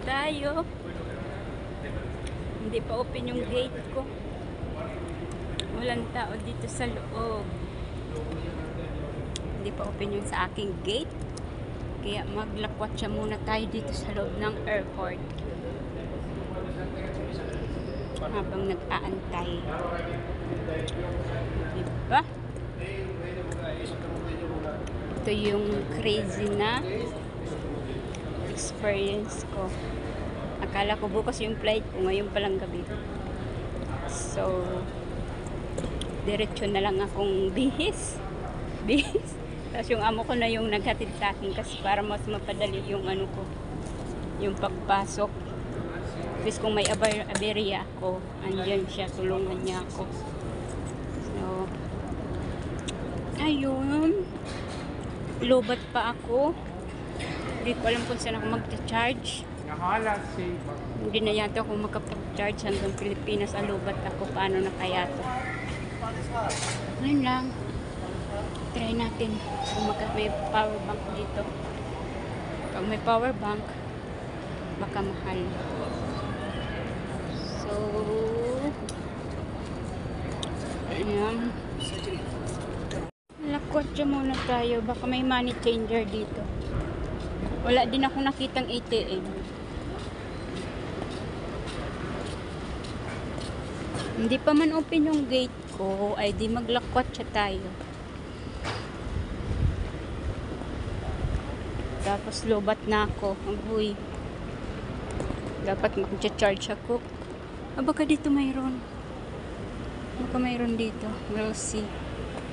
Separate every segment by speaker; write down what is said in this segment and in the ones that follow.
Speaker 1: tayo. Hindi pa open yung gate ko. Walang tao dito sa loob. Hindi pa open yung sa aking gate. Kaya maglakwatsa muna tayo dito sa loob ng airport. Habang nag-aantay. Diba? Ito yung crazy na experience ko. Akala ko bukas yung flight ko, ngayon palang gabi. So, diretso na lang akong bihis. Tapos yung amo ko na yung naghatid sa akin kasi para mas mapadali yung ano ko, yung pagpasok. Tapos kung may aberya ako, andyan siya, tulungan niya ako. So, ayun. Lobat pa ako. Hindi ko alam kung saan ako magta-charge. Hindi na yata ako makapag-charge hanggang Pilipinas. Alubat ako. Paano na kaya to? Ngayon lang. Try natin kung may power bank dito. Pag may power bank, baka mahal. So, ayan. Lakwatsa muna tayo. Baka may money changer dito. Wala din ako nakitang ATM. Hindi pa man open yung gate ko, ay di maglakwatsa tayo. Tapos lobat na ako. Agoy. Dapat mag-charge ako. Baka dito mayroon. Baka mayroon dito. We'll see.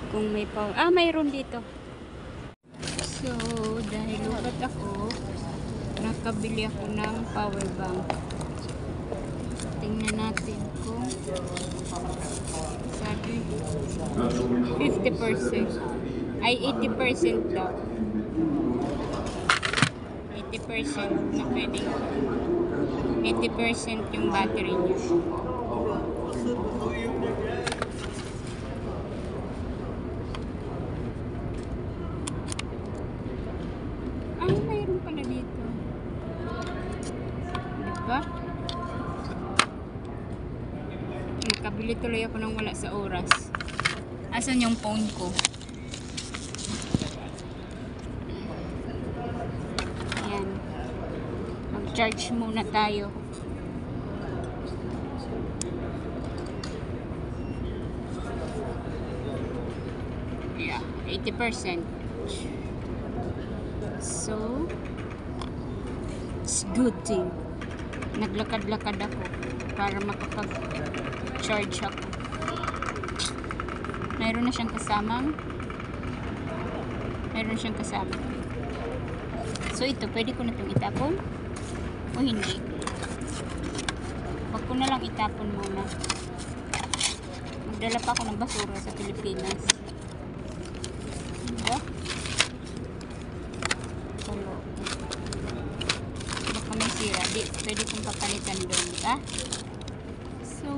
Speaker 1: Kung may power. Mayroon dito. So, dahil lobat ako, nakabili ako ng power bank. Tingnan natin kung sabi 50%. Ay, 80% daw. 80% na pwedeng 80% yung battery niya. Mayroon pala dito. Diba? Nakabili tuloy ako ng wala sa oras. Asan yung phone ko? Ayan. Mag-charge muna tayo. Yeah, 80%. So, it's good thing. Naglakad-lakad ako para makapag-charge ako. Mayroon na siyang kasamang. So, ito, pwede ko na itong itapon? O hindi? Wag ko na lang itapon muna. Magdala pa ako ng basura sa Pilipinas. Diba? Baka may sira. Di, pwede kong papalitan doon. Diba? So.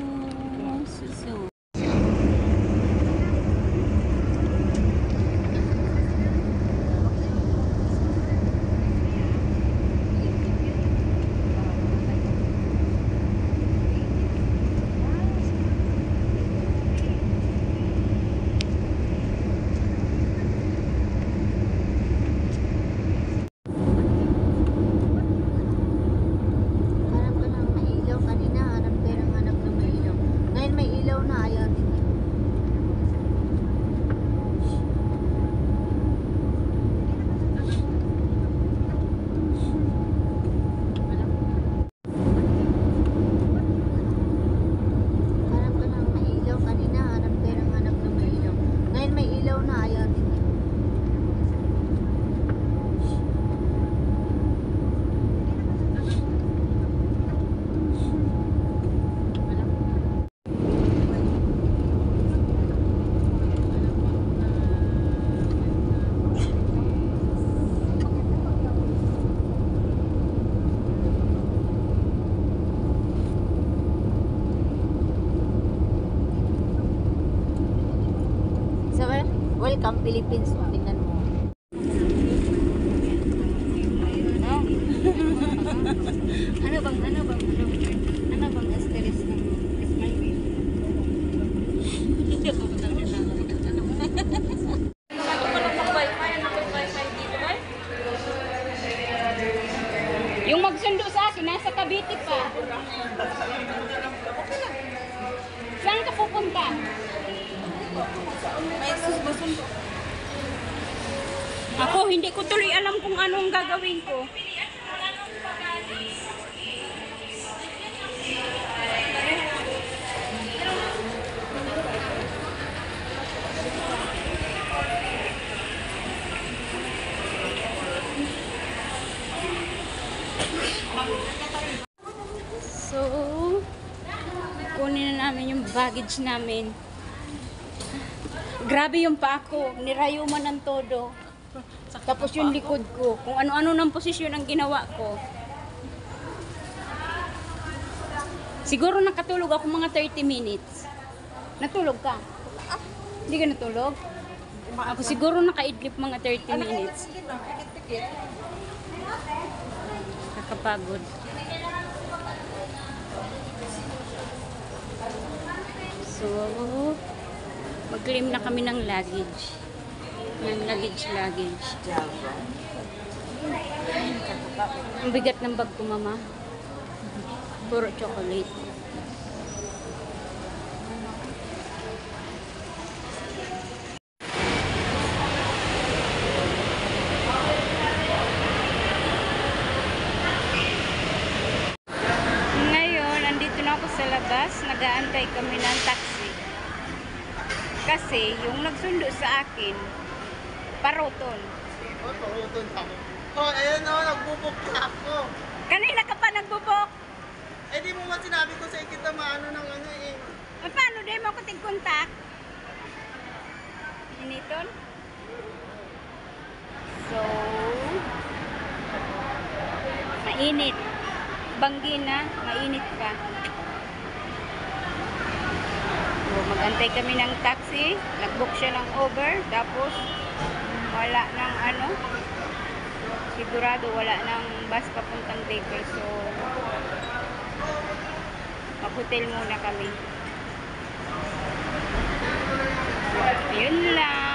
Speaker 2: Welcome Philippines. Tingnan mo.
Speaker 1: Ano
Speaker 2: Ano bang asterisk ng Ismail? Hindi ako magkakita. Ako pa lang mag-wifi. Ano ba wifi dito ba?
Speaker 1: Yung magsundo sa akin, nasa Cavite pa. Saan ka pupunta?
Speaker 2: May susundo.
Speaker 1: Ako, hindi ko tuloy alam kung anong gagawin ko. So, kunin na namin yung baggage namin. Grabe yung pa ako. Nirayuman ng todo. Tapos yung likod ko. Kung ano-ano ng posisyon ang ginawa ko. Siguro nakatulog ako mga 30 minutes. Natulog ka? Hindi ka natulog? Ako siguro nakaidlip mga 30 minutes. Nakapagod. So, mag-claim na kami ng luggage. Ng luggage. Ang bigat ng bag ko, mama. Puro chocolate. Ngayon, nandito na ako sa labas. Nag-aantay kami ng taxi. Kasi, yung nagsundo sa akin, Paroton.
Speaker 3: Paruton ako. Oh, ayan o, nagbubok na ako.
Speaker 1: Kanina ka pa nagbubok.
Speaker 3: Eh, di mo ba sinabi ko sa kita maano ng ano eh.
Speaker 1: Paano di mo ko tig-contact? Initon? So, mainit. Banggi na, mainit pa. So, mag-antay kami ng taxi. Nag-book siya ng Uber. Tapos, wala ng ano. Sigurado wala ng bus papuntang Baker. So, mag-hotel muna kami. Yun lang.